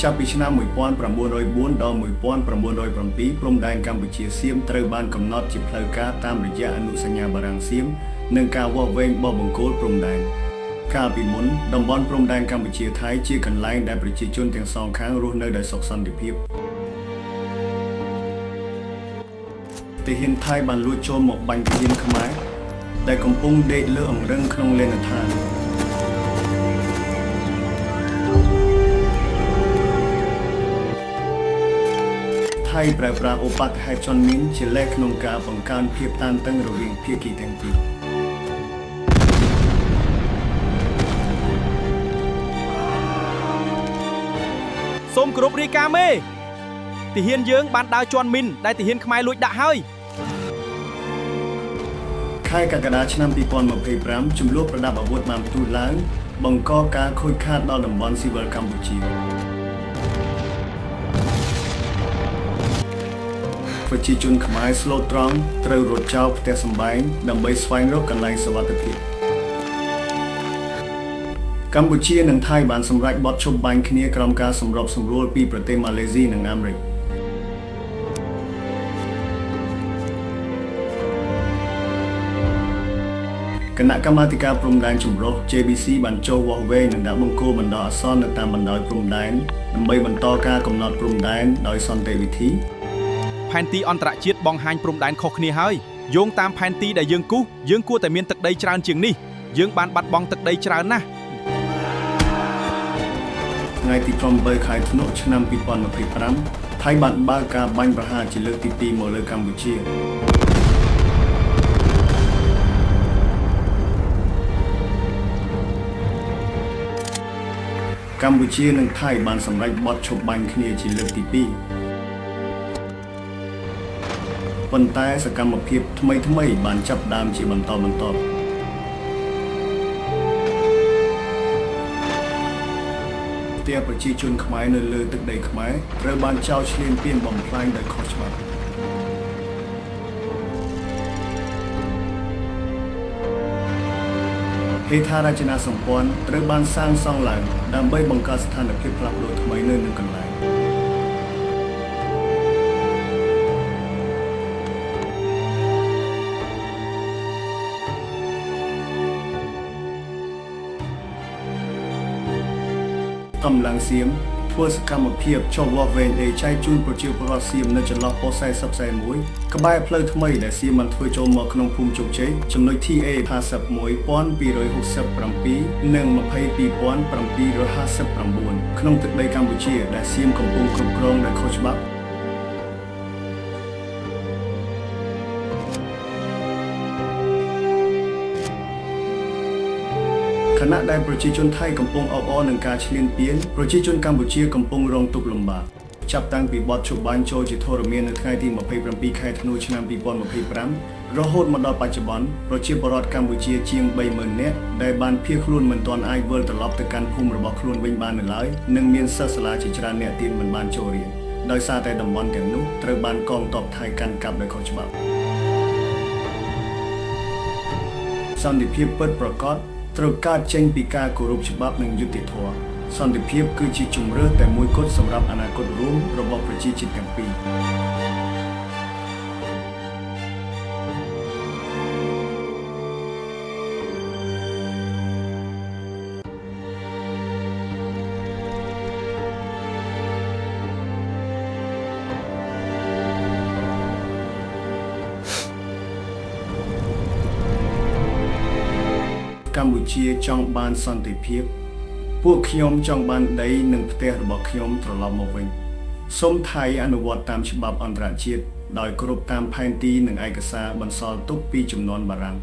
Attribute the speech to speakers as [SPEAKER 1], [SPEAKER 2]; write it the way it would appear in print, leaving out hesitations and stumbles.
[SPEAKER 1] ចាប់ពីឆ្នាំ1904ដល់1907ព្រំដែនកម្ពុជាសៀមត្រូវបានកំណត់ជាផ្លូវការតាមរយៈអនុសញ្ញាបារាំងសៀមនិងការវាស់វែងបោះបង្គោលព្រំដែនកាលពីមុនតំបន់ព្រំដែនកម្ពុជាថៃជាកន្លែងដែលប្រជាជនទាំងសងខាងរស់នៅដោយសុខសន្តិភាពទាហានថៃបានលួចចូលមកបាញ់ទាហានខ្មែរដែលកំពុងដេកលើអង្រឹងក្នុងលេនដ្ឋានថៃប្រើប្រាស់ឧបហេតុជន់មីនជាលេខក្នុងការបង្កើនភាពតានតឹងរវាងភាគីទាំងពីរ
[SPEAKER 2] សូមគោរពរាយការណ៍មេទាហានយើងបានដើរជន់មីនដែលទាហានខ្មែរលួចដាក់ហើយ
[SPEAKER 1] ខែកក្កដាឆ្នាំ2025ចំនួនប្រដាប់អាវុធបានផ្ទុះឡើងបង្កការខូចខាតដល់តំបន់ស៊ីវិលកម្ពុជាប្រជាជនខ្មែរស្លូតត្រង់ត្រូវរត់ចោលផ្ទះសម្បែងដើម្បីស្វែងរកកន្លែងសុវត្ថិភាពកម្ពុជានិងថៃបានសម្រេចបទឈប់បាញ់គ្នាក្រោមការសម្របសម្រួលពីប្រទេសម៉ាឡេស៊ីនិងអាមេរិកគណៈកម្មាធិការព្រំដែនចម្រុះ JBC បានចូលវាស់វែងនិងដាក់បង្គោលបណ្ដោះអាសន្ននៅតាមបណ្ដោយព្រំដែនដើម្បីបន្តការកំណត់ព្រំដែនដោយសន្តិវិធី
[SPEAKER 2] ផែនទីអន្តរជាតិបង្ហាញព្រំដែនខុសគ្នាហើយយោងតាមផែនទីដែលយើងគូសយើងគួរតែមានទឹកដីច្រើនជាងនេះយើងបានបាត់បង់ទឹកដីច្រើនណាស់
[SPEAKER 1] ថ្ងៃទី7ខែធ្នូឆ្នាំ2025ថៃបានបើកការបាញ់ប្រហារជាលើកទី2មកលើកម្ពុជាកម្ពុជានិងថៃបានសម្រេចបទឈប់បាញ់គ្នាជាលើកទី2ប៉ុន្តែសកម្មភាពថ្មីបានចាប់ផ្ដើមជាបន្តបន្ទាប់ផ្ទះប្រជាជនខ្មែរនៅលើទឹកដីខ្មែរត្រូវបានចោទឈ្លានពានបំផ្លាញដោយខុសច្បាប់ហេដ្ឋារចនាសម្ព័ន្ធត្រូវបានសាងសង់ឡើងដើម្បីបង្កើតស្ថានភាពផ្លាស់ប្ដូរថ្មីនៅនឹងកន្លែងកម្លាំងសៀមធ្វើសកម្មភាពចុះវាស់វែងដីចែកជូនប្រជាពលរដ្ឋសៀមនៅចន្លោះប៉ុស្តិ៍4041ក្បែរផ្លូវថ្មីដែលសៀមបានធ្វើចូលមកក្នុងភូមិជោគជ័យចំណុច TA 51267និង22759ក្នុងទឹកដីកម្ពុជាដែលសៀមកំពុងគ្រប់គ្រងដោយខុសច្បាប់ខណៈដែលប្រជាជនថៃកំពុងអបអរនឹងការឈ្លានពានប្រជាជនកម្ពុជាកំពុងរងទុក្ខលំបាកចាប់តាំងពីបទឈប់បាញ់ចូលជាធរមាននៅថ្ងៃទី27ខែធ្នូឆ្នាំ2025រហូតមកដល់បច្ចុប្បន្នប្រជាពលរដ្ឋកម្ពុជាជាង 30,000 នាក់ដែលបានភៀសខ្លួនមិនទាន់អាចវិលត្រឡប់ទៅកាន់ភូមិរបស់ខ្លួនវិញបាននៅឡើយនិងមានសិស្សសាលាជាច្រើនអ្នកទៀតមិនបានចូលរៀនដោយសារតែតំបន់ទាំងនោះត្រូវបានកងទ័ពថៃកាន់កាប់ដោយខុសច្បាប់សន្តិភាពពិតប្រាកដត្រូវកើតចេញពីការគោរពច្បាប់និងយុត្តិធម៌សន្តិភាពគឺជាជម្រើសតែមួយគត់សម្រាប់អនាគតរួមរបស់ប្រជាជាតិទាំងពីរកម្ពុជាចង់បានសន្តិភាពពួកខ្ញុំចង់បានដីនិងផ្ទះរបស់ខ្ញុំត្រឡប់មកវិញសូមថៃអនុវត្តតាមច្បាប់អន្តរជាតិដោយគោរពតាមផែនទីនិងឯកសារបន្សល់ទុកពីជំនាន់បារាំង